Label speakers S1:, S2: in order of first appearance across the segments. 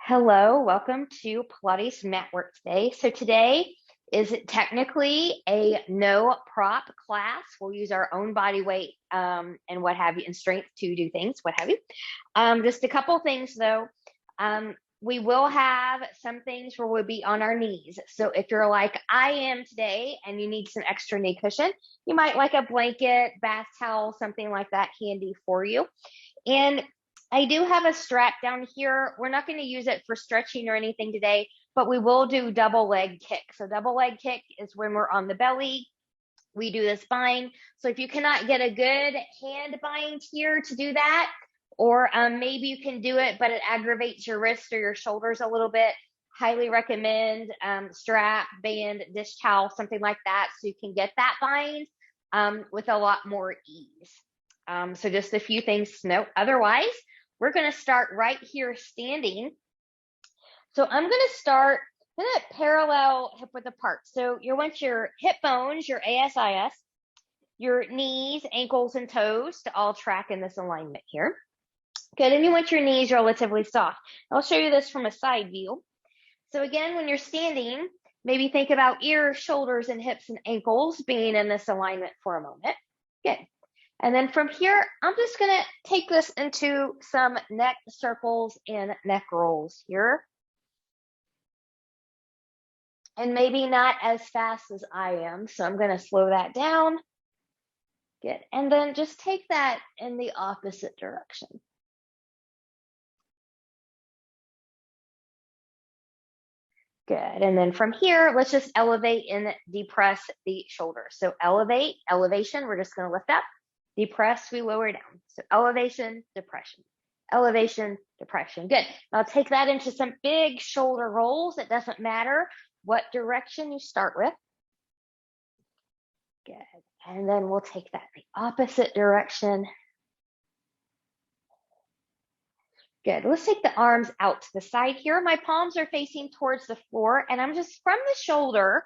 S1: Hello, welcome to Pilates Matwork today. So today is technically a no prop class. We'll use our own body weight and what have you, and strength to do things, what have you. Just a couple things though. We will have some things where we'll be on our knees. So if you're like I am today and you need some extra knee cushion, you might like a blanket, bath towel, something like that handy for you. And I do have a strap down here. We're not going to use it for stretching or anything today, but we will do double leg kick. So double leg kick is when we're on the belly. We do this bind. So if you cannot get a good hand bind here to do that, or maybe you can do it, but it aggravates your wrist or your shoulders a little bit, highly recommend strap, band, dish towel, something like that, so you can get that bind with a lot more ease. So just a few things to note. Otherwise, we're going to start right here standing. So I'm going to parallel hip width apart. So you want your hip bones, your ASIS, your knees, ankles, and toes to all track in this alignment here. Good, and you want your knees relatively soft. I'll show you this from a side view. So again, when you're standing, maybe think about ears, shoulders, and hips and ankles being in this alignment for a moment. Good. And then from here, I'm just going to take this into some neck circles and neck rolls here. And maybe not as fast as I am, so I'm going to slow that down. Good. And then just take that in the opposite direction. Good. And then from here, let's just elevate and depress the shoulders. So elevation, we're just going to lift up. Depress, we lower down. So elevation, depression, elevation, depression. Good. I'll take that into some big shoulder rolls. It doesn't matter what direction you start with. Good. And then we'll take that in the opposite direction. Good. Let's take the arms out to the side here. My palms are facing towards the floor, and I'm just from the shoulder,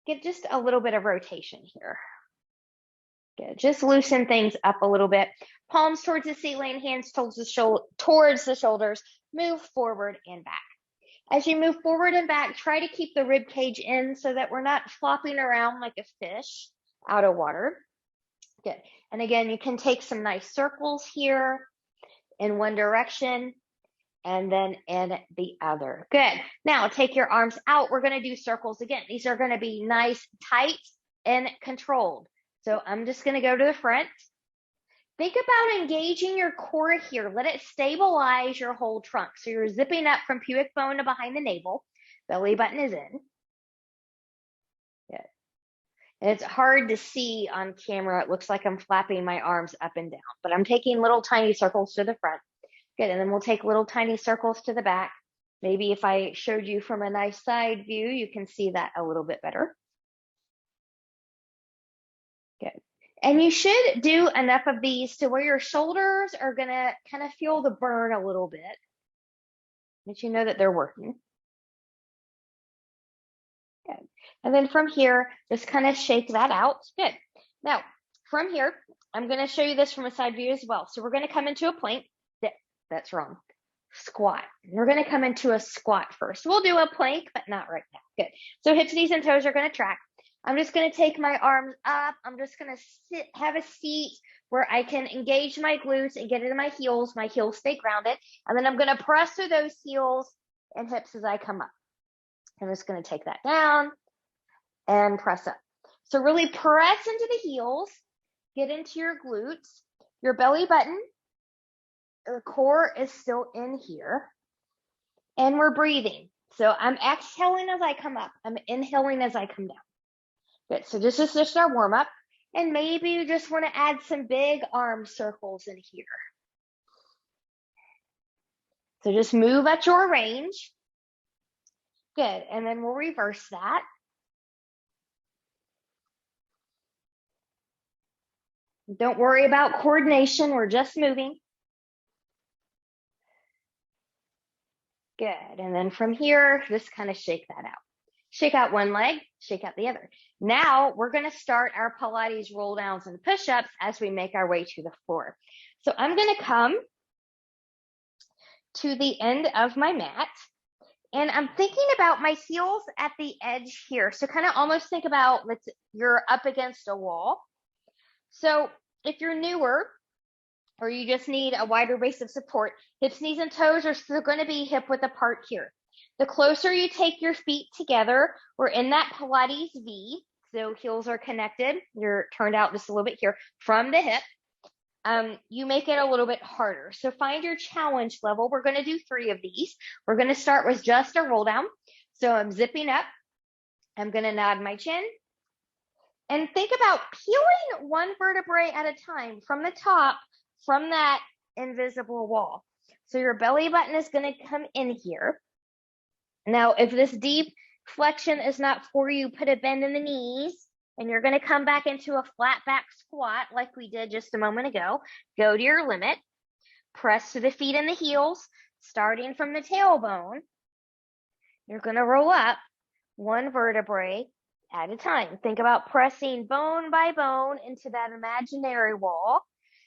S1: get just a little bit of rotation here. Good. Just loosen things up a little bit. Palms towards the ceiling, hands towards the shoulders. Move forward and back. As you move forward and back, try to keep the rib cage in so that we're not flopping around like a fish out of water. Good. And again, you can take some nice circles here in one direction and then in the other. Good. Now take your arms out. We're going to do circles again. These are going to be nice, tight, and controlled. So I'm just going to go to the front. Think about engaging your core here. Let it stabilize your whole trunk. So you're zipping up from pubic bone to behind the navel. Belly button is in. Good. And it's hard to see on camera. It looks like I'm flapping my arms up and down, but I'm taking little tiny circles to the front. Good. And then we'll take little tiny circles to the back. Maybe if I showed you from a nice side view, you can see that a little bit better. Good. And you should do enough of these to where your shoulders are going to kind of feel the burn a little bit, but you know that they're working. Good. And then from here, just kind of shake that out. Good. Now, from here, I'm going to show you this from a side view as well. So we're going to come into a plank. That's wrong. Squat. We're going to come into a squat first. We'll do a plank, but not right now. Good. So hips, knees, and toes are going to track. I'm just going to take my arms up. I'm just going to have a seat where I can engage my glutes and get into my heels. My heels stay grounded. And then I'm going to press through those heels and hips as I come up. I'm just going to take that down and press up. So really press into the heels, get into your glutes, your belly button, the core is still in here, and we're breathing. So I'm exhaling as I come up. I'm inhaling as I come down. Good. So this is just our warm up. And maybe you just want to add some big arm circles in here. So just move at your range. Good. And then we'll reverse that. Don't worry about coordination. We're just moving. Good. And then from here, just kind of shake that out. Shake out one leg, shake out the other. Now we're going to start our Pilates roll downs and push-ups as we make our way to the floor. So I'm going to come to the end of my mat. And I'm thinking about my heels at the edge here. So kind of almost think about you're up against a wall. So if you're newer or you just need a wider base of support, hips, knees, and toes are still going to be hip width apart here. The closer you take your feet together, we're in that Pilates V. So heels are connected. You're turned out just a little bit here from the hip. You make it a little bit harder. So find your challenge level. We're going to do 3 of these. We're going to start with just a roll down. So I'm zipping up. I'm going to nod my chin. And think about peeling one vertebrae at a time from the top, from that invisible wall. So your belly button is going to come in here. Now, if this deep flexion is not for you, put a bend in the knees. And you're going to come back into a flat back squat like we did just a moment ago. Go to your limit. Press to the feet and the heels, starting from the tailbone. You're going to roll up one vertebrae at a time. Think about pressing bone by bone into that imaginary wall.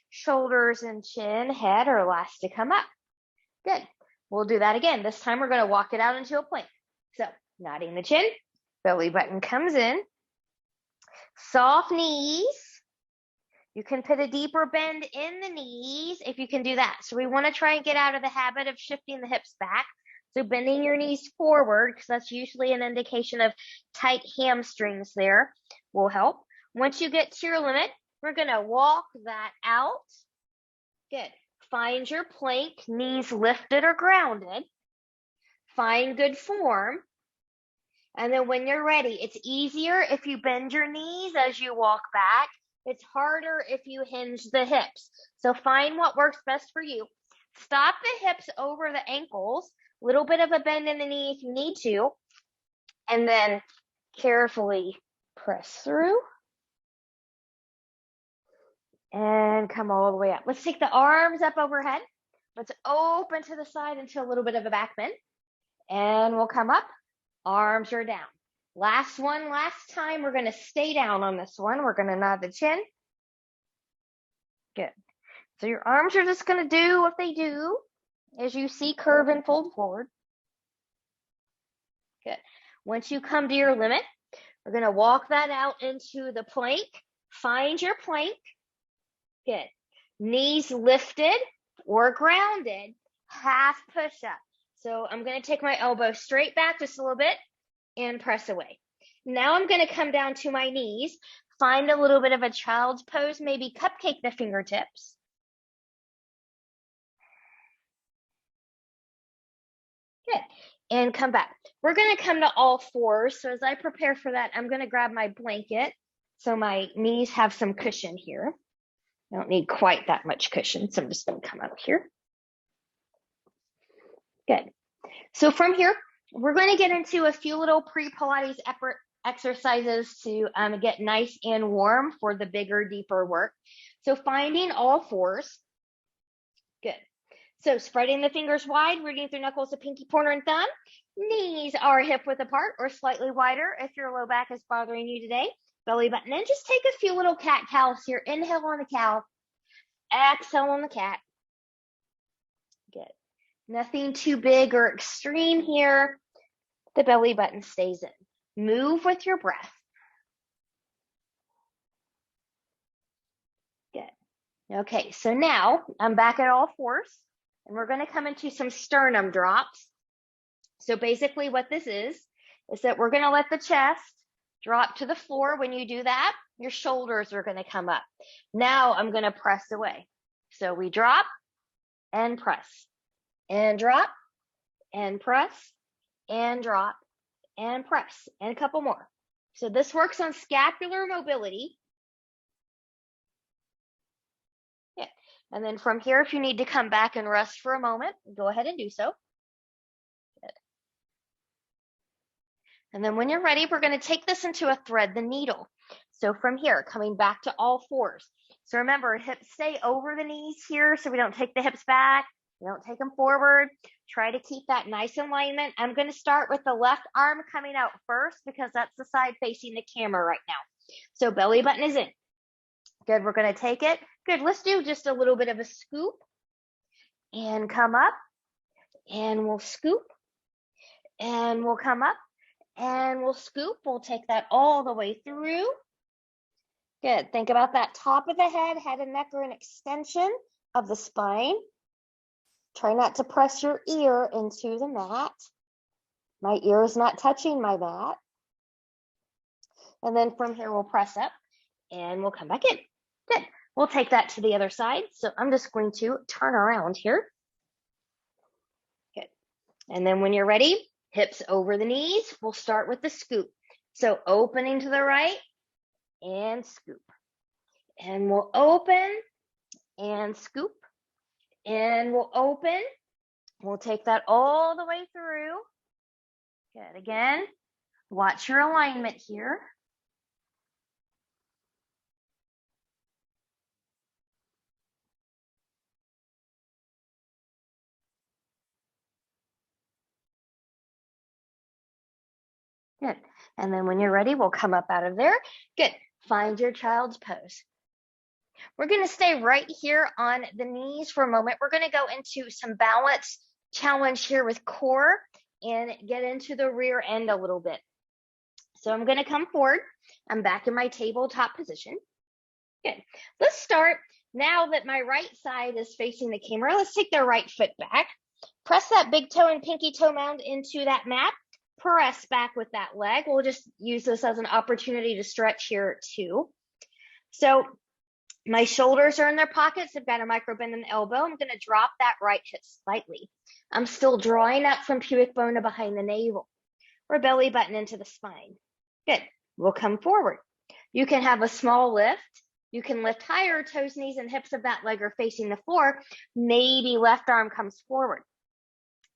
S1: Shoulders and chin, head are last to come up. Good. We'll do that again. This time we're going to walk it out into a plank. So nodding the chin, belly button comes in. Soft knees. You can put a deeper bend in the knees if you can do that. So we want to try and get out of the habit of shifting the hips back. So bending your knees forward, because that's usually an indication of tight hamstrings there, will help. Once you get to your limit, we're going to walk that out. Good. Find your plank, knees lifted or grounded. Find good form. And then when you're ready, it's easier if you bend your knees as you walk back. It's harder if you hinge the hips. So find what works best for you. Stop the hips over the ankles. Little bit of a bend in the knee if you need to. And then carefully press through. And come all the way up. Let's take the arms up overhead. Let's open to the side into a little bit of a back bend. And we'll come up. Arms are down. Last one, last time. We're going to stay down on this one. We're going to nod the chin. Good. So your arms are just going to do what they do as you see curve and fold forward. Good. Once you come to your limit, we're going to walk that out into the plank. Find your plank. Good. Knees lifted or grounded. Half push up. So I'm going to take my elbow straight back just a little bit and press away. Now I'm going to come down to my knees, find a little bit of a child's pose, maybe cupcake the fingertips. Good. And come back. We're going to come to all fours. So as I prepare for that, I'm going to grab my blanket so my knees have some cushion here. I don't need quite that much cushion, so I'm just going to come up here. Good. So from here, we're going to get into a few little pre-Pilates exercises to get nice and warm for the bigger, deeper work. So finding all fours. Good. So spreading the fingers wide, rooting through knuckles to pinky, pointer, and thumb. Knees are hip width apart or slightly wider if your low back is bothering you today. Belly button in. Just take a few little cat cows here. Inhale on the cow. Exhale on the cat. Good. Nothing too big or extreme here. The belly button stays in. Move with your breath. Good. Okay, so now I'm back at all fours, and we're going to come into some sternum drops. So basically what this is that we're going to let the chest drop to the floor. When you do that, your shoulders are going to come up. Now I'm going to press away. So we drop and press. And drop, and press, and drop, and press, and a couple more. So this works on scapular mobility. Yeah. And then from here, if you need to come back and rest for a moment, go ahead and do so. Good. And then when you're ready, we're going to take this into a thread the needle. So from here, coming back to all fours. So remember, hips stay over the knees here so we don't take the hips back. We don't take them forward. Try to keep that nice alignment. I'm going to start with the left arm coming out first because that's the side facing the camera right now. So belly button is in. Good. We're going to take it. Good. Let's do just a little bit of a scoop and come up. and we'll scoop, and we'll come up, and we'll scoop. We'll take that all the way through. Good. Think about that top of the head and neck are an extension of the spine. Try not to press your ear into the mat. My ear is not touching my mat. And then from here, we'll press up and we'll come back in. Good. We'll take that to the other side. So I'm just going to turn around here. Good. And then when you're ready, hips over the knees, we'll start with the scoop. So opening to the right and scoop. And we'll open and scoop. And we'll open. We'll take that all the way through. Good. Again, watch your alignment here. Good. And then when you're ready, we'll come up out of there. Good. Find your child's pose. We're going to stay right here on the knees for a moment. We're going to go into some balance challenge here with core and get into the rear end a little bit. So I'm going to come forward. I'm back in my tabletop position. Good. Let's start. Now that my right side is facing the camera, let's take the right foot back. Press that big toe and pinky toe mound into that mat. Press back with that leg. We'll just use this as an opportunity to stretch here too. So my shoulders are in their pockets. I've got a micro bend in the elbow. I'm going to drop that right hip slightly. I'm still drawing up from pubic bone to behind the navel or belly button into the spine. Good. We'll come forward. You can have a small lift. You can lift higher. Toes, knees, and hips of that leg are facing the floor. Maybe left arm comes forward.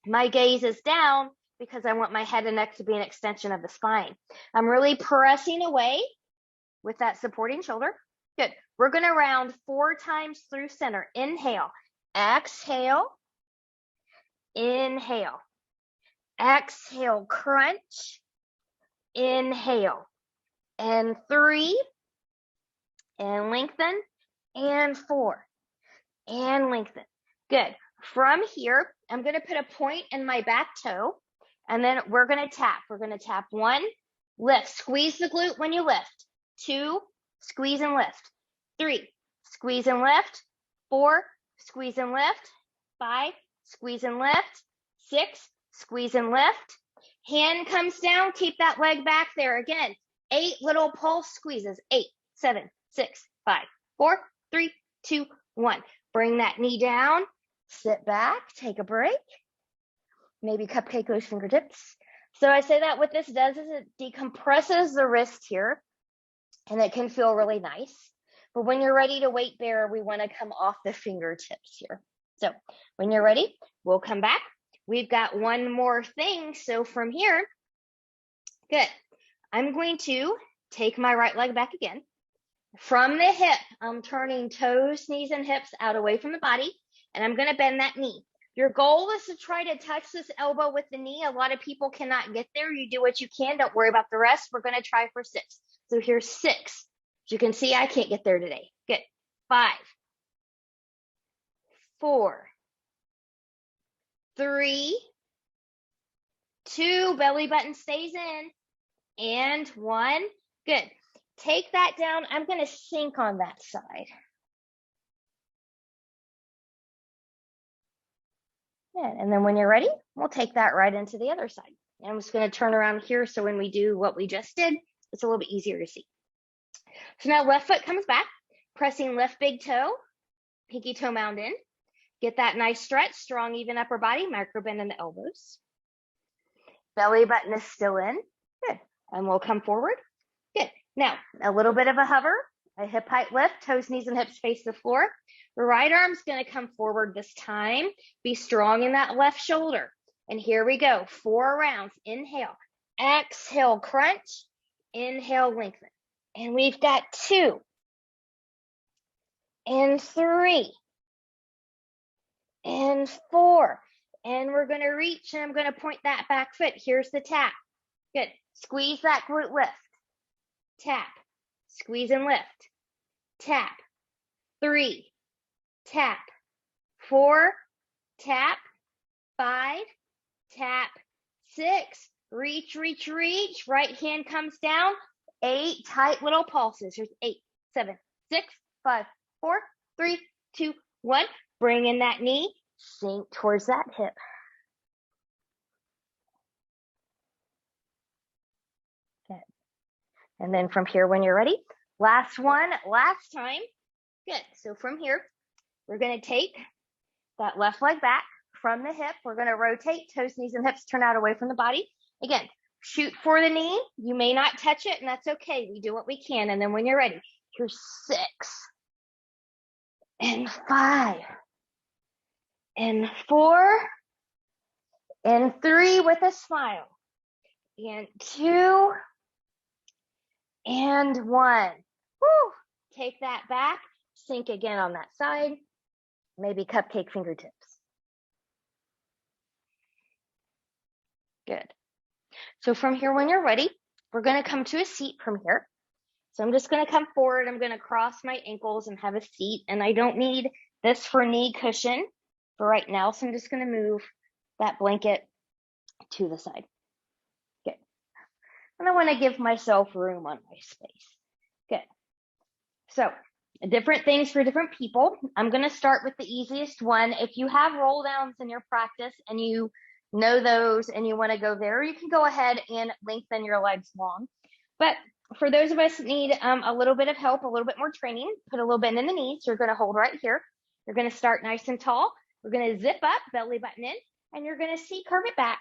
S1: My gaze is down because I want my head and neck to be an extension of the spine. I'm really pressing away with that supporting shoulder. Good. We're going to round 4 times through center. Inhale, exhale, inhale, exhale, crunch, inhale, and 3, and lengthen, and 4, and lengthen. Good. From here, I'm going to put a point in my back toe, and then we're going to tap. We're going to tap 1, lift, squeeze the glute when you lift. 2, squeeze and lift. 3, squeeze and lift. 4, squeeze and lift. 5, squeeze and lift. 6, squeeze and lift. Hand comes down, keep that leg back there. Again, 8 little pulse squeezes. 8, 7, 6, 5, 4, 3, 2, 1. Bring that knee down, sit back, take a break. Maybe cupcake those fingertips. So I say that what this does is it decompresses the wrist here, and it can feel really nice. But when you're ready to weight bear, we want to come off the fingertips here. So when you're ready, we'll come back. We've got one more thing. So from here, good. I'm going to take my right leg back again. From the hip, I'm turning toes, knees, and hips out away from the body, and I'm going to bend that knee. Your goal is to try to touch this elbow with the knee. A lot of people cannot get there. You do what you can. Don't worry about the rest. We're going to try for 6. So here's 6. As you can see, I can't get there today. Good. 5, 4, 3, 2, belly button stays in, and 1. Good. Take that down. I'm going to sink on that side. Good. And then when you're ready, we'll take that right into the other side. And I'm just going to turn around here so when we do what we just did, it's a little bit easier to see. So now left foot comes back, pressing left big toe, pinky toe mound in. Get that nice stretch, strong, even upper body, micro bend in the elbows. Belly button is still in. Good. And we'll come forward. Good. Now, a little bit of a hover, a hip height lift, toes, knees, and hips face the floor. The right arm's going to come forward this time. Be strong in that left shoulder. And here we go. 4 rounds. Inhale, exhale, crunch, inhale, lengthen. And we've got 2 and 3 and 4. And we're going to reach, and I'm going to point that back foot. Here's the tap. Good. Squeeze that glute lift. Tap. Squeeze and lift. Tap. 3. Tap. 4. Tap. 5, tap, 6, reach, reach, reach. Right hand comes down. 8, tight little pulses. Here's 8, 7, 6, 5, 4, 3, 2, 1. Bring in that knee, sink towards that hip. Good. And then from here, when you're ready, last one, last time. Good. So from here, we're going to take that left leg back from the hip. We're going to rotate, toes, knees, and hips turn out away from the body. Again, shoot for the knee. You may not touch it, and that's okay. We do what we can. And then when you're ready, here's 6 and 5 and 4 and 3 with a smile and 2 and 1. Woo. Take that back, sink again on that side, maybe cupcake fingertips. Good. So from here, when you're ready, we're going to come to a seat from here. So I'm just going to come forward. I'm going to cross my ankles and have a seat. And I don't need this for knee cushion for right now. So I'm just going to move that blanket to the side. Good. And I want to give myself room on my space. Good. So different things for different people. I'm going to start with the easiest one. If you have roll downs in your practice and you know those and you want to go there, you can go ahead and lengthen your legs long. But for those of us that need a little bit of help, a little bit more training, put a little bend in the knees. You're going to hold right here. You're going to start nice and tall. We're going to zip up, belly button in, and you're going to curve it back.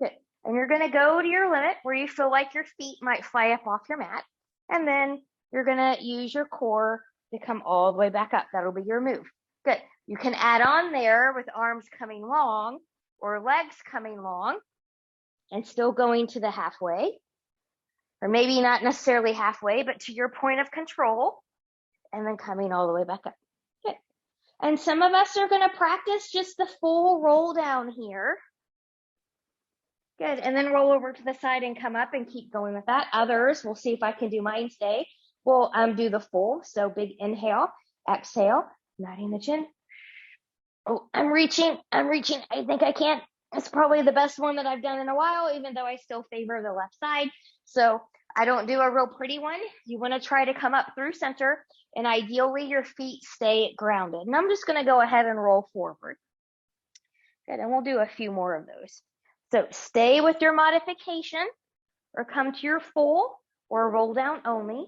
S1: Good. And you're going to go to your limit where you feel like your feet might fly up off your mat. And then you're going to use your core to come all the way back up. That'll be your move. Good. You can add on there with arms coming long or legs coming long and still going to the halfway, or maybe not necessarily halfway, but to your point of control, and then coming all the way back up. Good. And some of us are going to practice just the full roll down here. Good. And then roll over to the side and come up and keep going with that. Others, we'll see if I can do mine today. We'll do the full. So big inhale, exhale, nodding the chin. Oh, I'm reaching. I think I can. It's probably the best one that I've done in a while, even though I still favor the left side. So I don't do a real pretty one. You want to try to come up through center, and ideally your feet stay grounded. And I'm just going to go ahead and roll forward. Good, and we'll do a few more of those. So stay with your modification, or come to your full, or roll down only.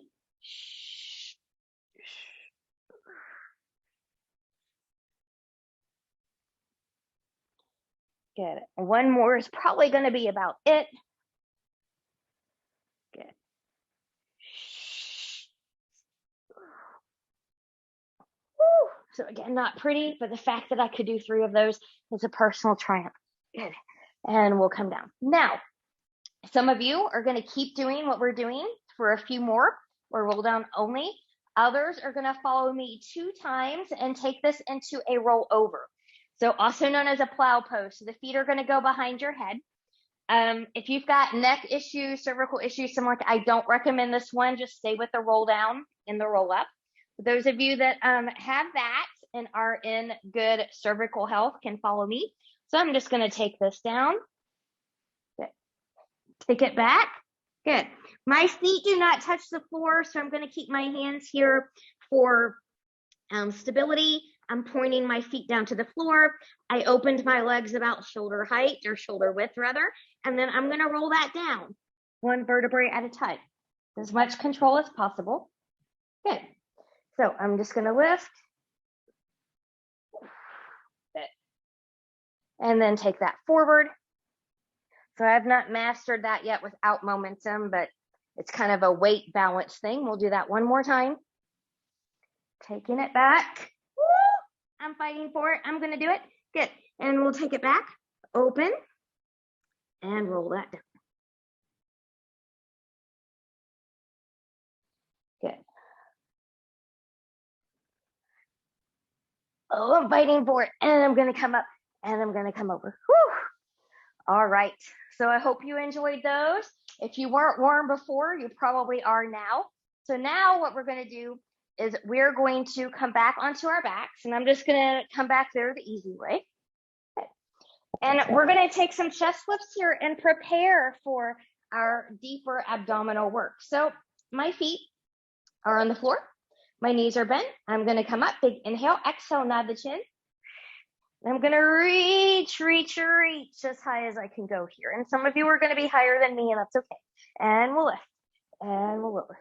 S1: Good. One more is probably going to be about it. Good. Woo. So again, not pretty, but the fact that I could do 3 of those is a personal triumph. Good. And we'll come down. Now, some of you are going to keep doing what we're doing for a few more, or roll down only. Others are going to follow me 2 times and take this into a roll over. So also known as a plow pose. So the feet are going to go behind your head. If you've got neck issues, cervical issues, something like that, I don't recommend this one. Just stay with the roll down and the roll up. For those of you that have that and are in good cervical health can follow me. So I'm just going to take this down. Good. Take it back. Good. My feet do not touch the floor, so I'm going to keep my hands here for stability. I'm pointing my feet down to the floor. I opened my legs about shoulder height, or shoulder width rather, and then I'm going to roll that down 1 vertebrae at a time. As much control as possible. Good. So I'm just going to lift. And then take that forward. So I've not mastered that yet without momentum, but it's kind of a weight balance thing. We'll do that one more time. Taking it back. Woo! I'm fighting for it. I'm going to do it. Good. And we'll take it back, open, and roll that down. Good. Oh, I'm fighting for it. And I'm going to come up, and I'm going to come over. Whew. All right. So I hope you enjoyed those. If you weren't warm before, you probably are now. So now what we're going to do is we're going to come back onto our backs, and I'm just going to come back there the easy way. Okay. And we're going to take some chest lifts here and prepare for our deeper abdominal work. So my feet are on the floor. My knees are bent. I'm going to come up, big inhale, exhale, nod the chin. I'm going to reach as high as I can go here. And some of you are going to be higher than me, and that's okay. And we'll lift, and we'll lower.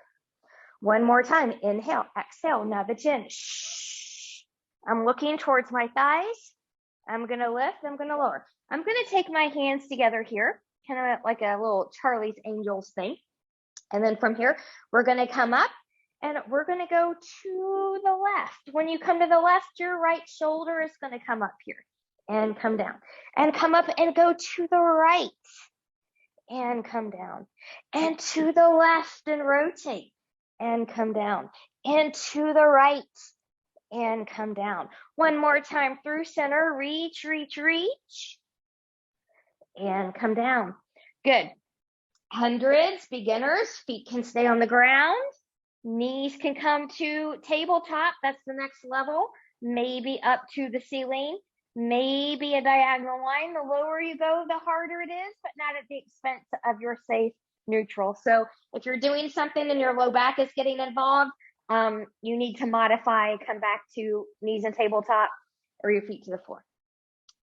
S1: One more time. Inhale, exhale, nod the chin. Shh. I'm looking towards my thighs. I'm going to lift, I'm going to lower. I'm going to take my hands together here, kind of like a little Charlie's Angels thing. And then from here, we're going to come up and we're going to go to the left. When you come to the left, your right shoulder is going to come up here and come down and come up and go to the right and come down and to the left and rotate and come down and to the right and come down. One more time through center, reach, and come down. Good. Hundreds, beginners, feet can stay on the ground. Knees can come to tabletop. That's the next level. Maybe up to the ceiling. Maybe a diagonal line. The lower you go, the harder it is, but not at the expense of your safe neutral. So if you're doing something and your low back is getting involved, you need to modify, come back to knees and tabletop or your feet to the floor.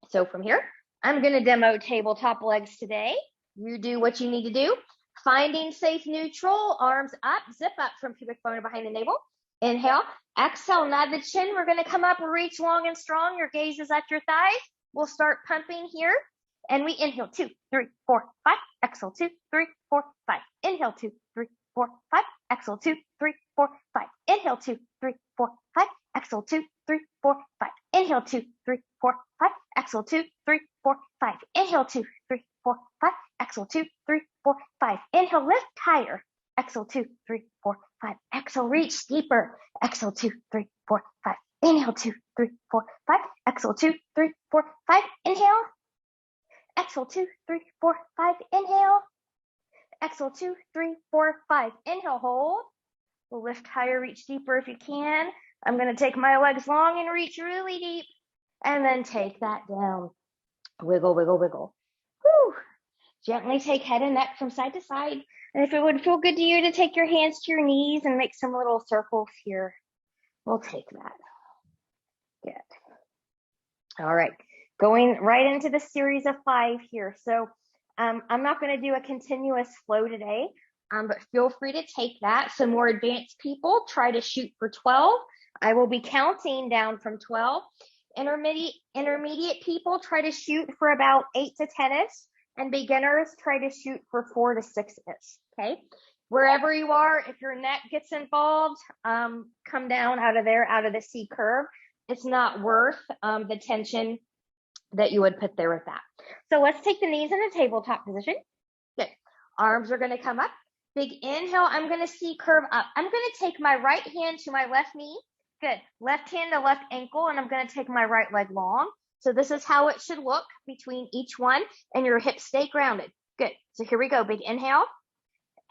S1: So from here, I'm going to demo tabletop legs today. You do what you need to do. Finding safe neutral, arms up, zip up from pubic bone behind the navel. Inhale, exhale, nod the chin. We're going to come up, reach long and strong. Your gaze is at your thighs. We'll start pumping here. And we inhale, 2, 3, 4, 5. Exhale, 2, 3, 4, 5. Inhale, 2, 3, 4, 5. Exhale, 2, 3, 4, 5. Inhale, 2, 3, 4, 5. Exhale, 2, 3, 4, 5. Inhale, 2, 3, 4, 5. Exhale, 2, 3, 4, 5. Inhale, 2, 3, 4, 5. Exhale, 2, 3, 4, 5. Inhale, lift higher. Exhale, 2, 3, 4, 5. Exhale, reach deeper. Exhale, 2, 3, 4, 5. Inhale, 2, 3, 4, 5. Exhale, 2, 3, 4, 5. Inhale. Exhale, 2, 3, 4, 5. Inhale. Exhale, 2, 3, 4, 5. Inhale, hold. We'll lift higher, reach deeper if you can. I'm going to take my legs long and reach really deep. And then take that down. Wiggle, wiggle, wiggle. Whew. Gently take head and neck from side to side. And if it would feel good to you to take your hands to your knees and make some little circles here, we'll take that. Good. All right. Going right into the series of 5 here. So I'm not going to do a continuous flow today, but feel free to take that. Some more advanced people try to shoot for 12. I will be counting down from 12. Intermediate people try to shoot for about 8 to 10ish, and beginners try to shoot for 4 to 6ish. Okay. Wherever you are, if your neck gets involved, come down out of there, out of the C curve. It's not worth the tension that you would put there with that. So let's take the knees in a tabletop position. Good. Arms are going to come up. Big inhale. I'm going to C curve up. I'm going to take my right hand to my left knee. Good. Left hand to left ankle, and I'm going to take my right leg long. So this is how it should look between each one, and your hips stay grounded. Good. So here we go. Big inhale.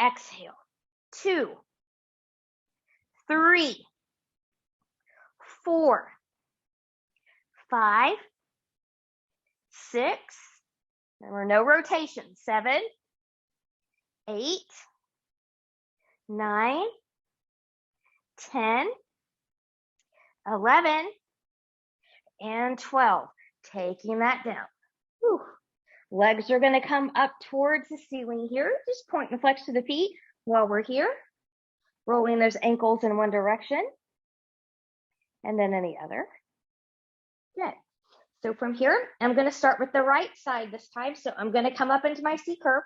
S1: Exhale. 2, 3, 4, 5, 6. There were no rotations. 7, 8, 9, 10, 11, and 12. Taking that down. Whew. Legs are going to come up towards the ceiling here. Just point and flex to the feet while we're here. Rolling those ankles in one direction and then in the other. Good. So from here, I'm going to start with the right side this time. So I'm going to come up into my C curve.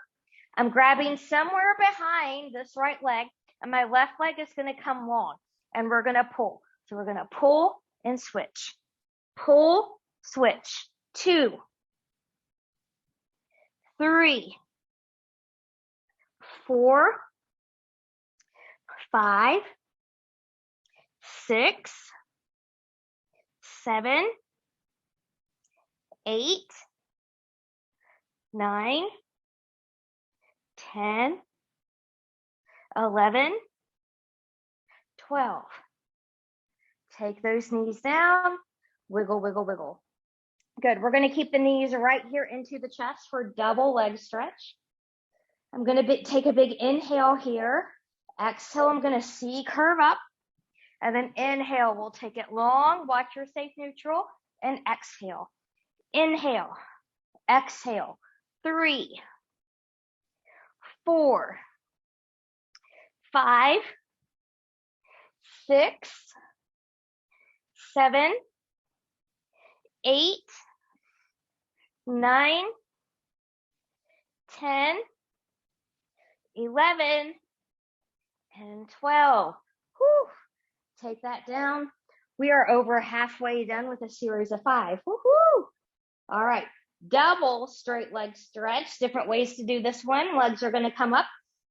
S1: I'm grabbing somewhere behind this right leg, and my left leg is going to come long, and we're going to pull. So we're going to pull and switch. Pull, switch. 2, 3, 4, 5, 6, 7, 8, 9, 10, 11, 12. Take those knees down, wiggle, wiggle, wiggle. Good. We're going to keep the knees right here into the chest for double leg stretch. I'm going to take a big inhale here. Exhale, I'm going to C curve up. And then inhale, we'll take it long. Watch your safe neutral. And exhale. Inhale. Exhale. 3, 4, 5, 6, 7, 8, 9, 10, 11, and 12. Whew. Take that down. We are over halfway done with a series of 5. Woohoo! All right. Double straight leg stretch. Different ways to do this one. Legs are going to come up.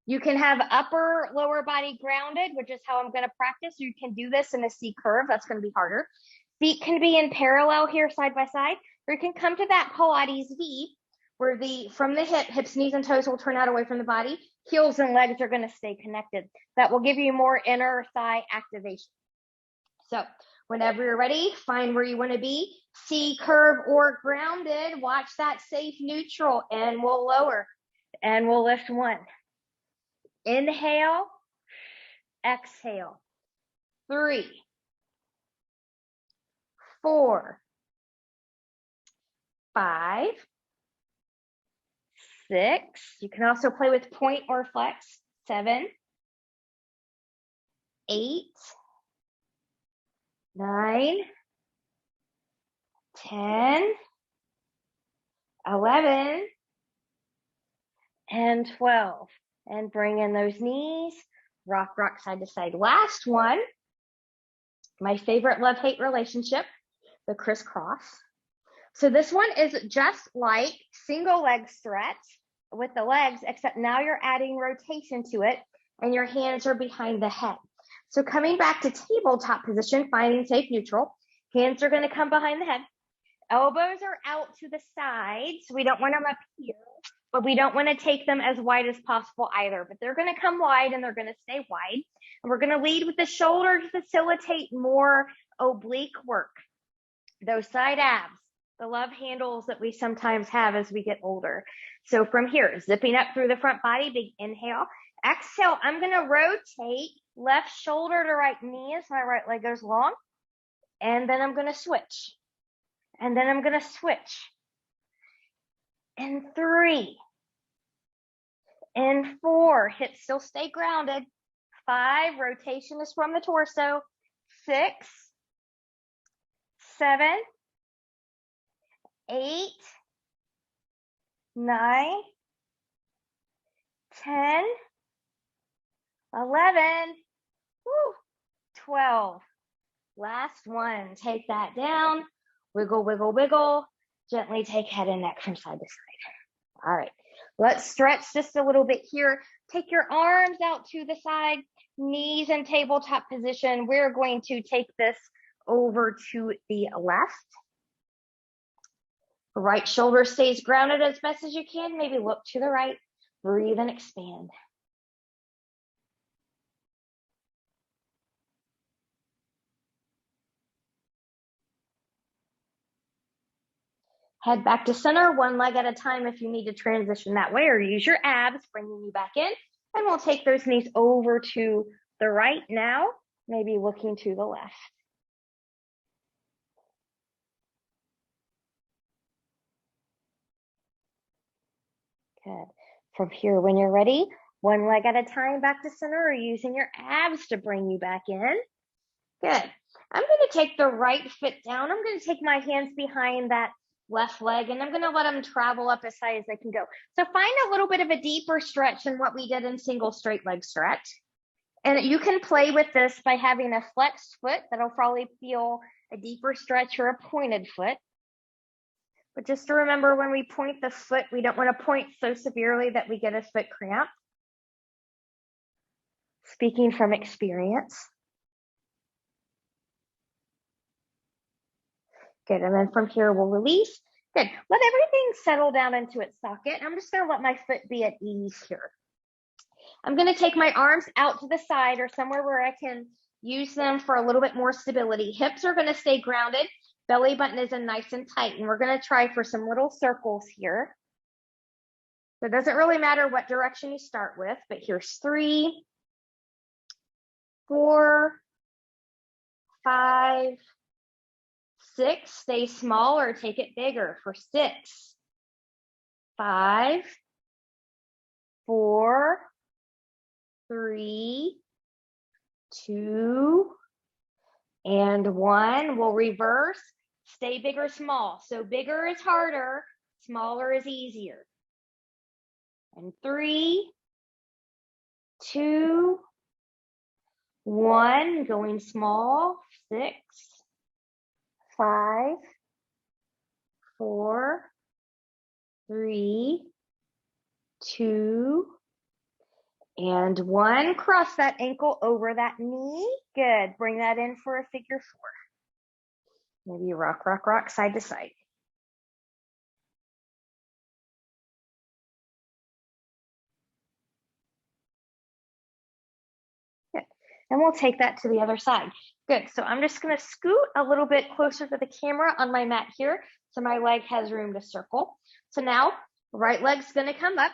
S1: You can have upper, lower body grounded, which is how I'm going to practice. You can do this in a C curve. That's going to be harder. Feet can be in parallel here, side by side, or you can come to that Pilates V, where from the hips, knees, and toes will turn out away from the body. Heels and legs are going to stay connected. That will give you more inner thigh activation. So whenever you're ready, find where you want to be. C curve or grounded. Watch that safe neutral, and we'll lower, and we'll lift 1. Inhale, exhale. 3, 4, 5, 6. You can also play with point or flex. 7, 8, 9, 10, 11, and 12. And bring in those knees. Rock, rock, side to side. Last one. My favorite love-hate relationship, the crisscross. So this one is just like single leg stretch with the legs, except now you're adding rotation to it, and your hands are behind the head. So coming back to tabletop position, finding safe neutral. Hands are going to come behind the head. Elbows are out to the sides. We don't want them up here, but we don't want to take them as wide as possible either. But they're going to come wide and they're going to stay wide. And we're going to lead with the shoulder to facilitate more oblique work. Those side abs, the love handles that we sometimes have as we get older. So from here, zipping up through the front body, big inhale. Exhale, I'm going to rotate left shoulder to right knee as my right leg goes long. And then I'm going to switch. And then I'm going to switch. And 3. And 4. Hips still stay grounded. 5. Rotation is from the torso. 6. 7. 8. 9. 10. 11. 12. Last one. Take that down. Wiggle, wiggle, wiggle. Gently take head and neck from side to side. All right. Let's stretch just a little bit here. Take your arms out to the side, knees in tabletop position. We're going to take this over to the left. Right shoulder stays grounded as best as you can. Maybe look to the right. Breathe and expand. Head back to center, one leg at a time if you need to transition that way, or use your abs, bringing you back in. And we'll take those knees over to the right now, maybe looking to the left. Good. From here, when you're ready, one leg at a time back to center, or using your abs to bring you back in. Good. I'm going to take the right foot down. I'm going to take my hands behind that left leg, and I'm going to let them travel up as high as they can go. So find a little bit of a deeper stretch than what we did in single straight leg stretch. And you can play with this by having a flexed foot. That'll probably feel a deeper stretch, or a pointed foot. But just to remember, when we point the foot, we don't want to point so severely that we get a foot cramp. Speaking from experience. Good, and then from here, we'll release. Good, let everything settle down into its socket. I'm just gonna let my foot be at ease here. I'm gonna take my arms out to the side, or somewhere where I can use them for a little bit more stability. Hips are gonna stay grounded. Belly button is in nice and tight, and we're going to try for some little circles here. So it doesn't really matter what direction you start with, but here's 3, 4, 5, 6. Stay small or take it bigger for 6, 5, 4, 3, 2, and 1. We'll reverse. Stay big or small. So bigger is harder, smaller is easier. And 3, 2, 1. Going small. 6, 5, 4, 3, 2, and 1. Cross that ankle over that knee. Good. Bring that in for a figure 4. Maybe rock, rock, rock, side to side. Good. And we'll take that to the other side. Good. So I'm just going to scoot a little bit closer to the camera on my mat here so my leg has room to circle. So now, right leg's going to come up.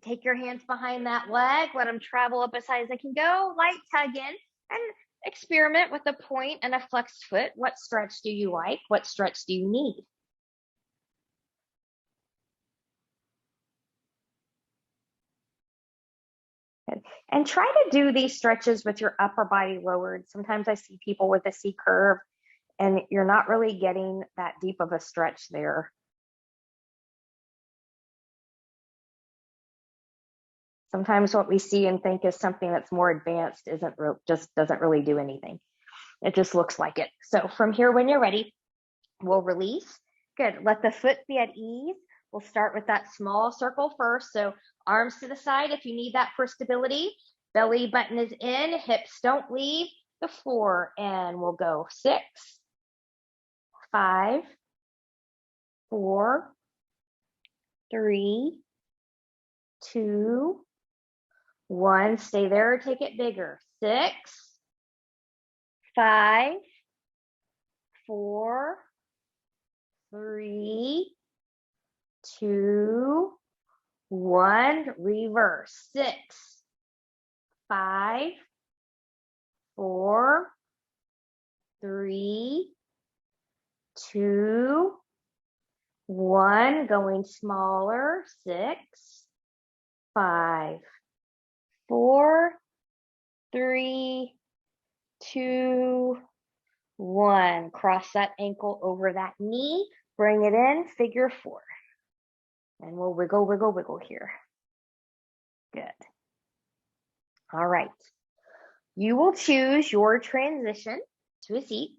S1: Take your hands behind that leg. Let them travel up as high as they can go. Light tug in and experiment with a point and a flexed foot. What stretch do you like? What stretch do you need? Good. And try to do these stretches with your upper body lowered. Sometimes I see people with a C curve and you're not really getting that deep of a stretch there. Sometimes what we see and think is something that's more advanced just doesn't really do anything. It just looks like it. So from here, when you're ready, we'll release. Good. Let the foot be at ease. We'll start with that small circle first. So arms to the side if you need that for stability. Belly button is in. Hips don't leave the floor. And we'll go 6, 5, 4, 3, 2, 1. Stay there or take it bigger. 6, 5, 4, 3, 2, 1. Reverse. 6, 5, 4, 3, 2, 1. Going smaller. 6, 5, 4, 3, 2, 1. Cross that ankle over that knee. Bring it in, figure 4. And we'll wiggle, wiggle, wiggle here. Good. All right. You will choose your transition to a seat.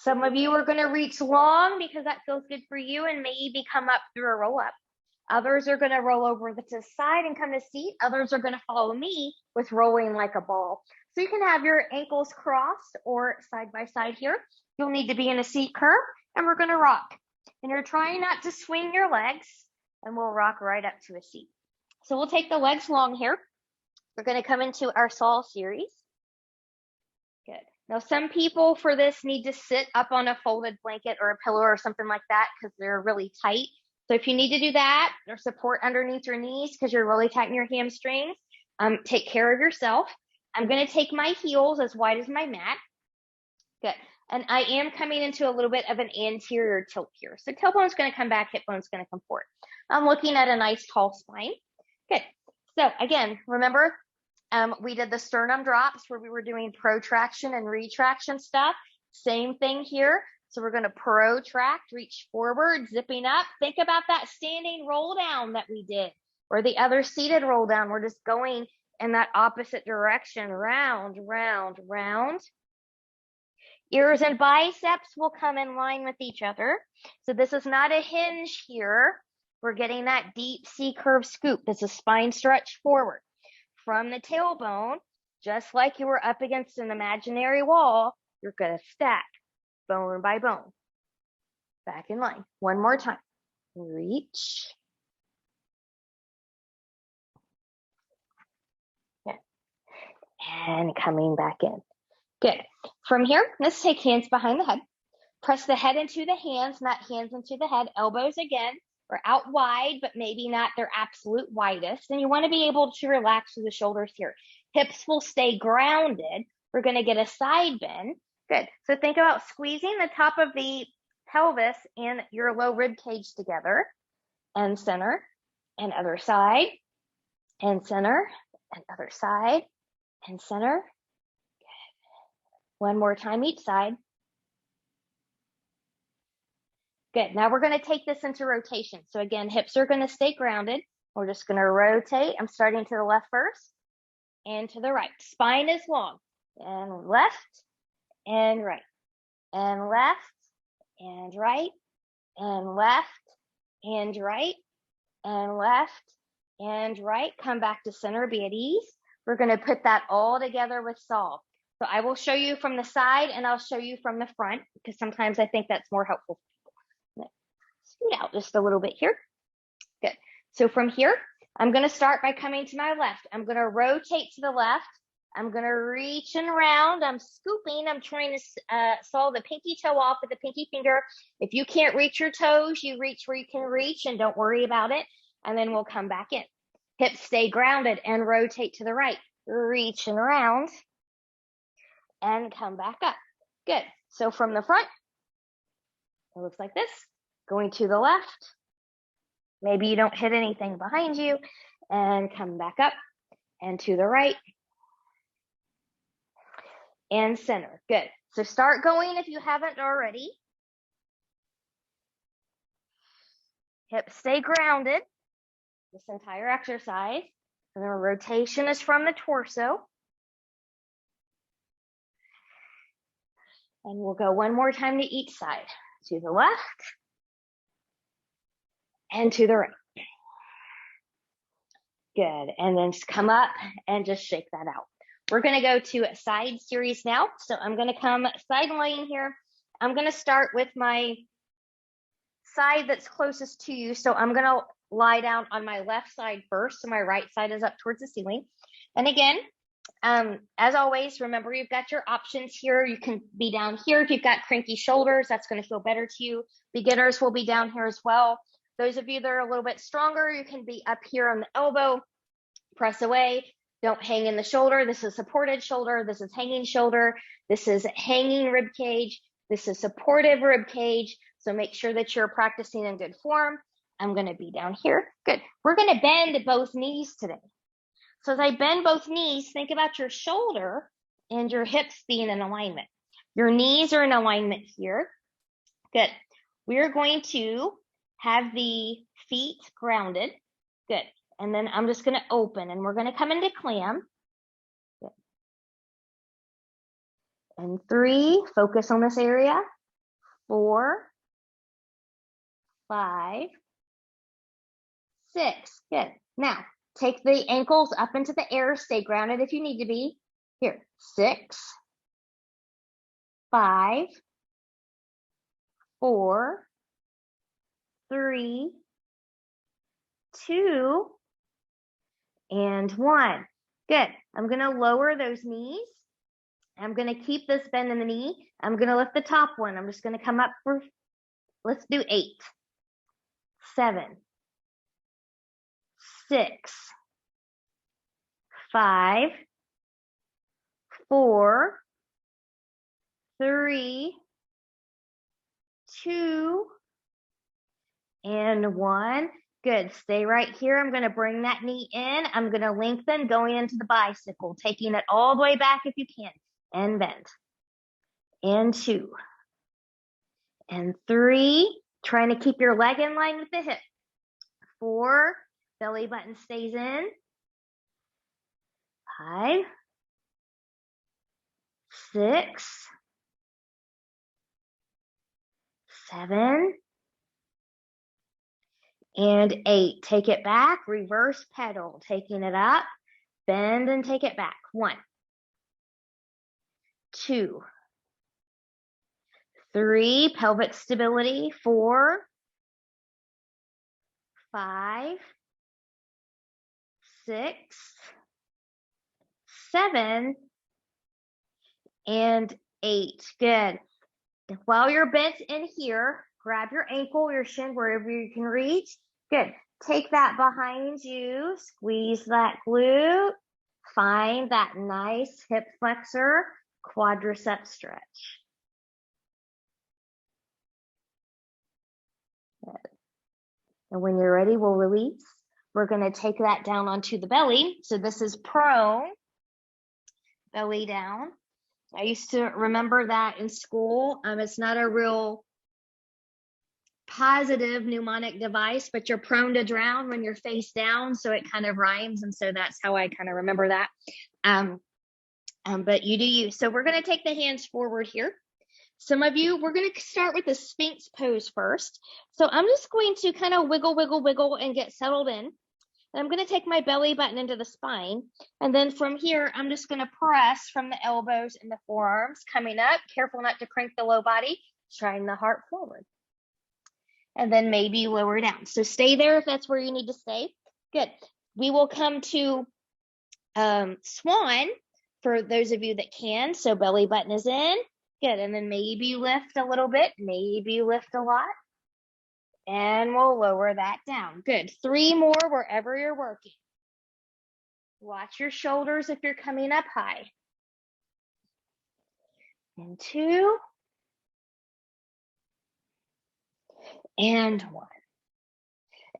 S1: Some of you are going to reach long because that feels good for you and maybe come up through a roll up. Others are going to roll over to the side and come to seat. Others are going to follow me with rolling like a ball. So you can have your ankles crossed or side by side here. You'll need to be in a seat curve and we're going to rock. And you're trying not to swing your legs and we'll rock right up to a seat. So we'll take the legs long here. We're going to come into our saw series. Good. Now, some people for this need to sit up on a folded blanket or a pillow or something like that because they're really tight. So if you need to do that or support underneath your knees because you're really tight in your hamstrings, take care of yourself. I'm going to take my heels as wide as my mat. Good. And I am coming into a little bit of an anterior tilt here. So tailbone's going to come back, hip bone's going to come forward. I'm looking at a nice tall spine. Good. So again, remember, we did the sternum drops where we were doing protraction and retraction stuff. Same thing here. So we're going to protract, reach forward, zipping up. Think about that standing roll down that we did, or the other seated roll down. We're just going in that opposite direction, round, round, round. Ears and biceps will come in line with each other. So this is not a hinge here. We're getting that deep C curve scoop. This is spine stretch forward. From the tailbone, just like you were up against an imaginary wall, you're going to stack bone by bone. Back in line. One more time. Reach. Yeah. And coming back in. Good. From here, let's take hands behind the head. Press the head into the hands, not hands into the head. Elbows again are out wide, but maybe not their absolute widest. And you want to be able to relax through the shoulders here. Hips will stay grounded. We're going to get a side bend. Good. So think about squeezing the top of the pelvis and your low rib cage together, and center, and other side, and center, and other side, and center. Good. One more time each side. Good. Now we're going to take this into rotation. So again, hips are going to stay grounded. We're just going to rotate. I'm starting to the left first and to the right. Spine is long. And left and right. And left and right. And left and right. And left and right. Come back to center, be at ease. We're going to put that all together with solve. So I will show you from the side and I'll show you from the front because sometimes I think that's more helpful. Scoot out just a little bit here. Good. So from here, I'm going to start by coming to my left. I'm going to rotate to the left. I'm going to reach and round. I'm scooping. I'm trying to saw the pinky toe off with the pinky finger. If you can't reach your toes, you reach where you can reach and don't worry about it. And then we'll come back in. Hips stay grounded and rotate to the right. Reach and round and come back up. Good. So from the front, it looks like this. Going to the left. Maybe you don't hit anything behind you and come back up and to the right and center. Good. So start going if you haven't already. Hips stay grounded this entire exercise. And the rotation is from the torso. And we'll go one more time to each side. To the left and to the right. Good. And then just come up and just shake that out. We're going to go to a side series now. So I'm going to come sideline here. I'm going to start with my side that's closest to you. So I'm going to lie down on my left side first. So my right side is up towards the ceiling. And again, as always, remember you've got your options here. You can be down here if you've got cranky shoulders. That's going to feel better to you. Beginners will be down here as well. Those of you that are a little bit stronger, you can be up here on the elbow. Press away. Don't hang in the shoulder. This is supported shoulder. This is hanging shoulder. This is hanging rib cage. This is supportive rib cage. So make sure that you're practicing in good form. I'm going to be down here. Good. We're going to bend both knees today. So as I bend both knees, think about your shoulder and your hips being in alignment. Your knees are in alignment here. Good. We're going to have the feet grounded. Good. And then I'm just going to open and we're going to come into clam. Good. And 3, focus on this area. 4, 5, 6. Good. Now, take the ankles up into the air. Stay grounded if you need to be. Here, 6, 5, 4, 3, 2, and 1. Good. I'm going to lower those knees. I'm going to keep this bend in the knee. I'm going to lift the top one. I'm just going to come up for, let's do 8, 7, 6, 5, 4, 3, 2, and 1. Good. Stay right here. I'm going to bring that knee in. I'm going to lengthen going into the bicycle, taking it all the way back if you can, and bend. And 2, and 3. Trying to keep your leg in line with the hip. 4, belly button stays in. 5, 6, 7, and 8. Take it back, reverse pedal, taking it up, bend and take it back. 1, 2, 3, pelvic stability. 4, 5, 6, 7, and 8. Good. While you're bent in here, grab your ankle, your shin, wherever you can reach. Good. Take that behind you, squeeze that glute, find that nice hip flexor, quadricep stretch. Good. And when you're ready, we'll release. We're going to take that down onto the belly. So this is prone, belly down. I used to remember that in school. It's not a real positive mnemonic device, but you're prone to drown when you're face down, so it kind of rhymes, and so that's how I kind of remember that. But you do you. So we're going to take the hands forward here. Some of you, we're going to start with the Sphinx pose first. So I'm just going to kind of wiggle, wiggle, wiggle and get settled in. And I'm going to take my belly button into the spine. And then from here, I'm just going to press from the elbows and the forearms coming up. Careful not to crank the low body. Shine the heart forward. And then maybe lower down. So stay there if that's where you need to stay. Good. We will come to Swan for those of you that can. So belly button is in. Good. And then maybe lift a little bit, maybe lift a lot. And we'll lower that down. Good. 3 more wherever you're working. Watch your shoulders if you're coming up high. And 2. And 1.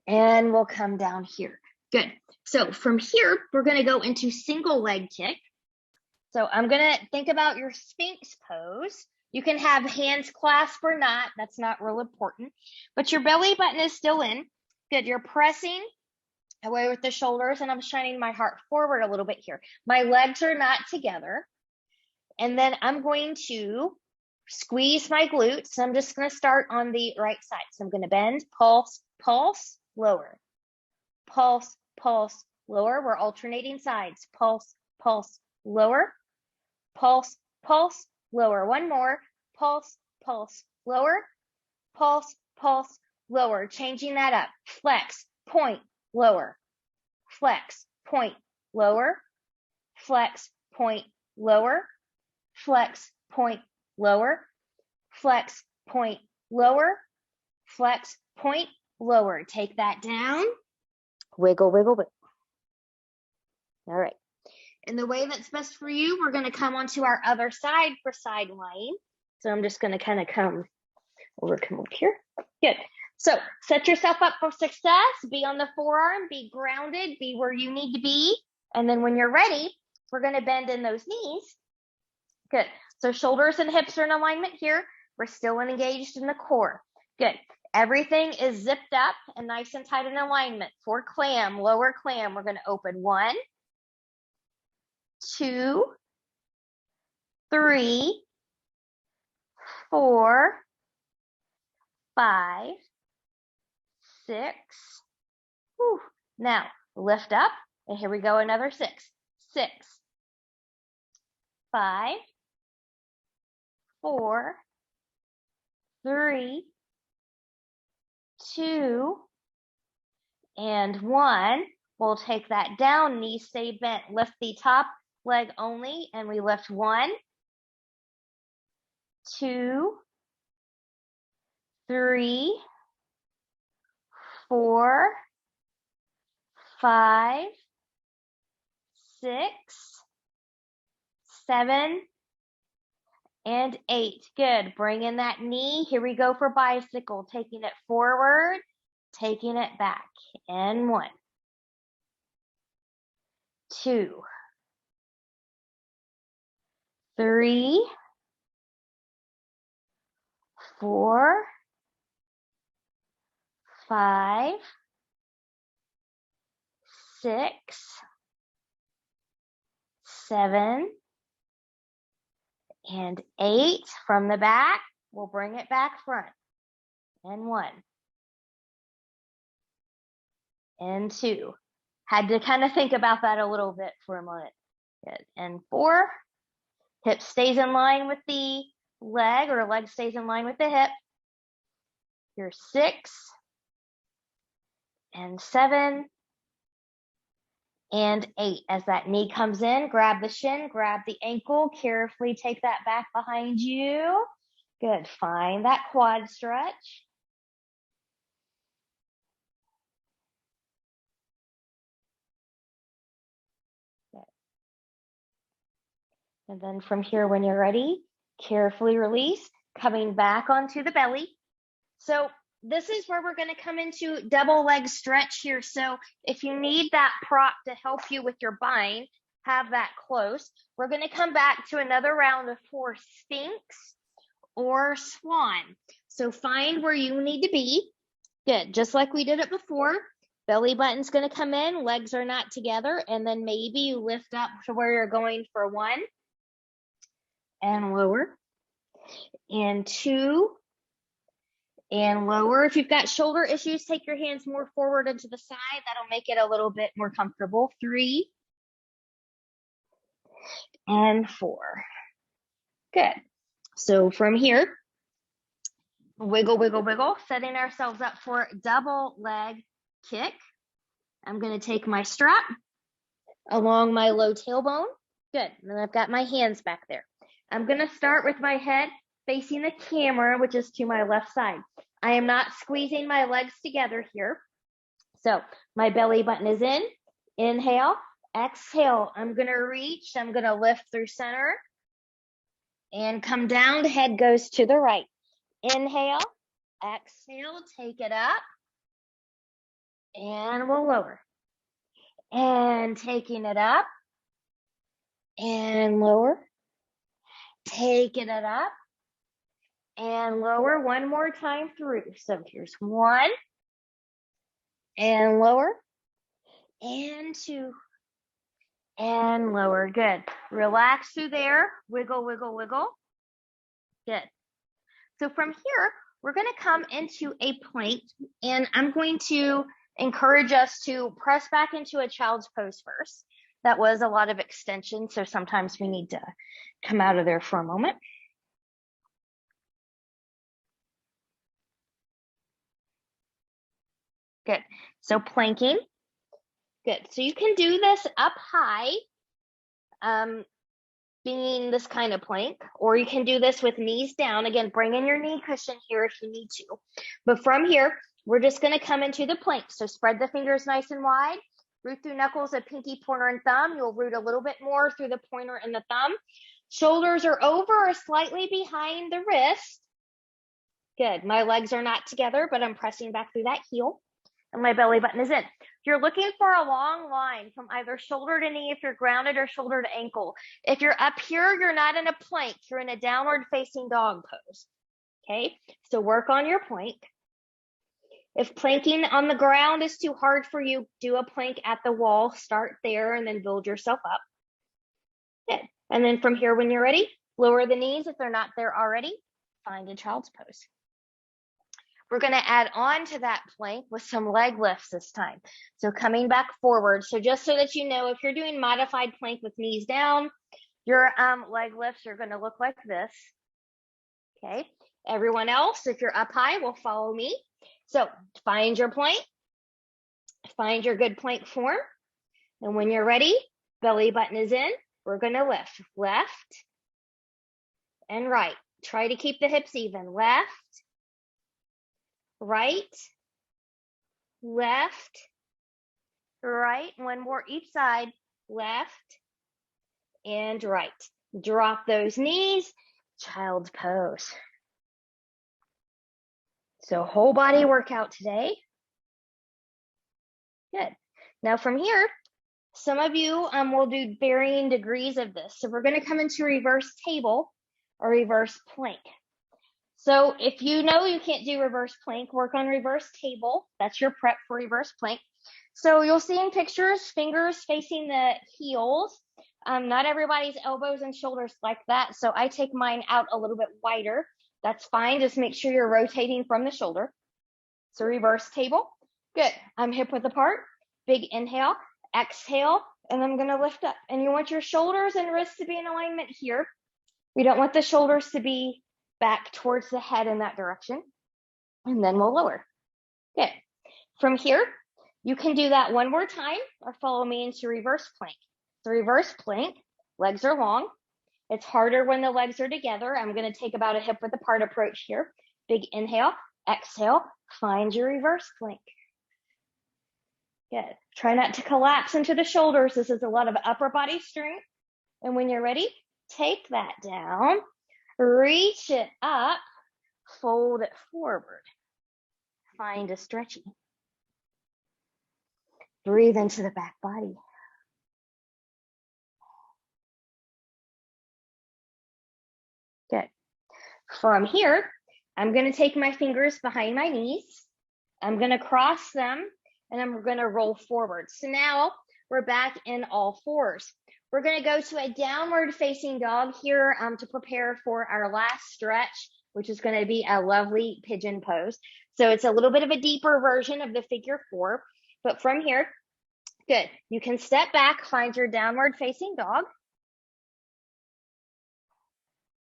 S1: And we'll come down here. Good. So from here, we're going to go into single leg kick. So I'm going to think about your Sphinx pose. You can have hands clasped or not. That's not real important. But your belly button is still in. Good. You're pressing away with the shoulders, and I'm shining my heart forward a little bit here. My legs are not together. And then I'm going to squeeze my glutes. So I'm just going to start on the right side. So I'm going to bend, pulse, pulse, lower. Pulse, pulse, lower. We're alternating sides. Pulse, pulse, lower. Pulse, pulse, lower. One more. Pulse, pulse, lower. Pulse, pulse, lower. Changing that up. Flex, point, lower. Flex, point, lower. Flex, point, lower. Flex, point, lower. Flex, point, lower. Flex, point, lower. Take that down. Wiggle, wiggle, wiggle. All right. In the way that's best for you, we're going to come onto our other side for sideline. So I'm just going to kind of come over here. Good. So set yourself up for success. Be on the forearm. Be grounded. Be where you need to be. And then when you're ready, we're going to bend in those knees. Good. So shoulders and hips are in alignment here. We're still engaged in the core. Good. Everything is zipped up and nice and tight in alignment. For clam, lower clam, we're going to open 1, 2, 3, 4, 5, 6. Whew. Now lift up, and here we go, another 6. 6, 5, 4, 3, 2, and 1. We'll take that down, knees stay bent. Lift the top leg only, and we lift 1, 2, 3, 4, 5, 6, 7, and 8. Good. Bring in that knee. Here we go for bicycle. Taking it forward, taking it back. And 1, 2, 3, 4, 5, 6, 7, and 8. From the back, we'll bring it back front. And 1, and 2. Had to kind of think about that a little bit for a moment. Good. And 4. Hip stays in line with the leg, or leg stays in line with the hip. You're 6, and 7, and 8. As that knee comes in, grab the shin, grab the ankle, carefully take that back behind you. Good. Find that quad stretch. Good. And then from here, when you're ready, carefully release, coming back onto the belly. So this is where we're going to come into double leg stretch here. So if you need that prop to help you with your bind, have that close. We're going to come back to another round of 4 Sphinx or Swan. So find where you need to be. Good, just like we did it before. Belly button's going to come in, legs are not together, and then maybe you lift up to where you're going for 1 and lower, and 2 and lower. If you've got shoulder issues, take your hands more forward and to the side. That'll make it a little bit more comfortable. 3 and 4. Good. So from here, wiggle, wiggle, wiggle, setting ourselves up for double leg kick. I'm going to take my strap along my low tailbone. Good. And then I've got my hands back there. I'm going to start with my head facing the camera, which is to my left side. I am not squeezing my legs together here. So my belly button is in. Inhale, exhale. I'm going to reach. I'm going to lift through center and come down. The head goes to the right. Inhale, exhale, take it up, and we'll lower. And taking it up, and lower. Taking it up, and lower. One more time through. So here's 1, and lower, and 2, and lower. Good. Relax through there. Wiggle, wiggle, wiggle. Good. So from here, we're going to come into a plank, and I'm going to encourage us to press back into a child's pose first. That was a lot of extension, so sometimes we need to come out of there for a moment. Good. So planking. Good. So you can do this up high, being this kind of plank, or you can do this with knees down. Again, bring in your knee cushion here if you need to. But from here, we're just going to come into the plank. So spread the fingers nice and wide. Root through knuckles of pinky, pointer, and thumb. You'll root a little bit more through the pointer and the thumb. Shoulders are over or slightly behind the wrist. Good. My legs are not together, but I'm pressing back through that heel. And my belly button is in. You're looking for a long line from either shoulder to knee if you're grounded, or shoulder to ankle. If you're up here, you're not in a plank. You're in a downward facing dog pose. Okay, so work on your plank. If planking on the ground is too hard for you, do a plank at the wall. Start there and then build yourself up. Good. And then from here, when you're ready, lower the knees if they're not there already. Find a child's pose. We're going to add on to that plank with some leg lifts this time. So coming back forward. So just so that you know, if you're doing modified plank with knees down, your leg lifts are going to look like this. Okay. Everyone else, if you're up high, will follow me. So find your plank. Find your good plank form. And when you're ready, belly button is in. We're going to lift left and right. Try to keep the hips even. Left, right, left, right. One more each side. Left and right. Drop those knees. Child's pose. So whole body workout today. Good. Now from here, some of you will do varying degrees of this. So we're going to come into reverse table or reverse plank. So if you know you can't do reverse plank, work on reverse table. That's your prep for reverse plank. So you'll see in pictures, fingers facing the heels. Not everybody's elbows and shoulders like that. So I take mine out a little bit wider. That's fine. Just make sure you're rotating from the shoulder. So reverse table. Good. I'm hip width apart. Big inhale, exhale, and I'm going to lift up. And you want your shoulders and wrists to be in alignment here. We don't want the shoulders to be back towards the head in that direction. And then we'll lower. Good. From here, you can do that one more time or follow me into reverse plank. So reverse plank, legs are long. It's harder when the legs are together. I'm going to take about a hip width apart approach here. Big inhale, exhale, find your reverse plank. Good. Try not to collapse into the shoulders. This is a lot of upper body strength. And when you're ready, take that down, reach it up, fold it forward. Find a stretchy. Breathe into the back body. Good. From here, I'm going to take my fingers behind my knees. I'm going to cross them, and I'm going to roll forward. So now we're back in all fours. We're going to go to a downward facing dog here to prepare for our last stretch, which is going to be a lovely pigeon pose. So it's a little bit of a deeper version of the figure four. But from here, good. You can step back, find your downward facing dog.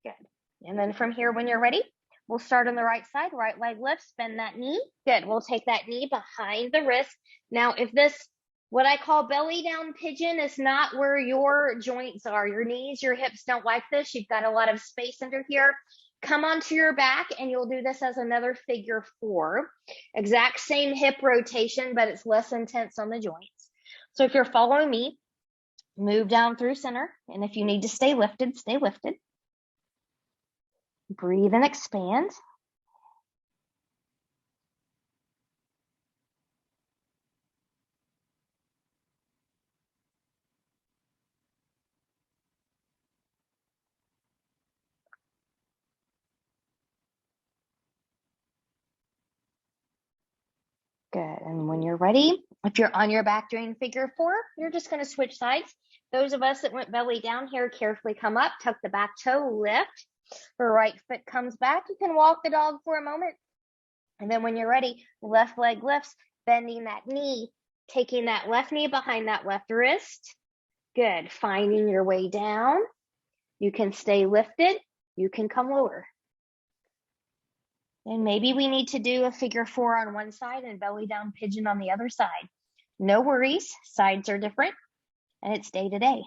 S1: Good. And then from here, when you're ready, we'll start on the right side, right leg lifts, bend that knee. Good. We'll take that knee behind the wrist. Now, if this, what I call belly down pigeon, is not where your joints are, your knees, your hips don't like this, you've got a lot of space under here, come onto your back and you'll do this as another figure four. Exact same hip rotation, but it's less intense on the joints. So if you're following me, move down through center. And if you need to stay lifted, stay lifted. Breathe and expand. Good. And when you're ready, if you're on your back doing figure four, you're just going to switch sides. Those of us that went belly down here, carefully come up, tuck the back toe, lift. The right foot comes back. You can walk the dog for a moment. And then when you're ready, left leg lifts, bending that knee, taking that left knee behind that left wrist. Good. Finding your way down. You can stay lifted. You can come lower. And maybe we need to do a figure four on one side and belly down pigeon on the other side. No worries. Sides are different, and it's day to day.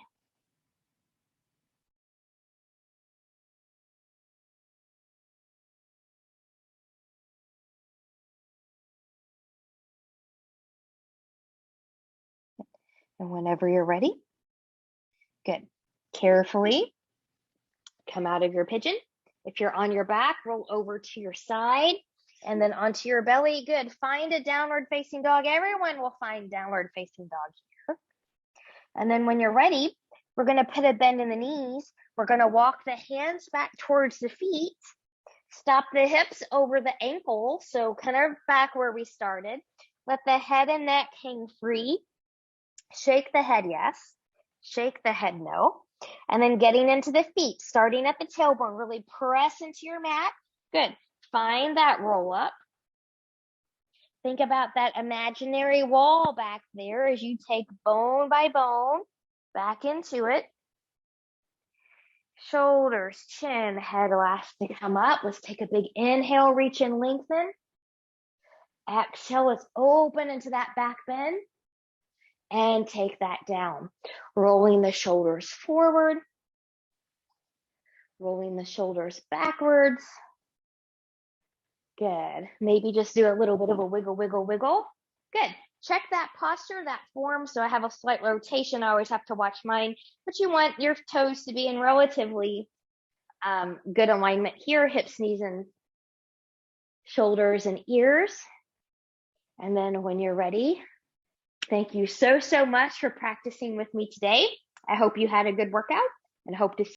S1: And whenever you're ready, good. Carefully come out of your pigeon. If you're on your back, roll over to your side and then onto your belly. Good. Find a downward facing dog. Everyone will find downward facing dog here. And then when you're ready, we're going to put a bend in the knees. We're going to walk the hands back towards the feet. Stop the hips over the ankles. So kind of back where we started. Let the head and neck hang free. Shake the head, yes. Shake the head, no. And then getting into the feet, starting at the tailbone, really press into your mat. Good. Find that roll up. Think about that imaginary wall back there as you take bone by bone back into it. Shoulders, chin, head elastic come up. Let's take a big inhale, reach and lengthen. Exhale, let's open into that back bend. And take that down, rolling the shoulders forward, rolling the shoulders backwards. Good. Maybe just do a little bit of a wiggle, wiggle, wiggle. Good. Check that posture, that form. So I have a slight rotation. I always have to watch mine, but you want your toes to be in relatively good alignment here, hips, knees, and shoulders and ears. And then when you're ready, thank you so much for practicing with me today. I hope you had a good workout and hope to see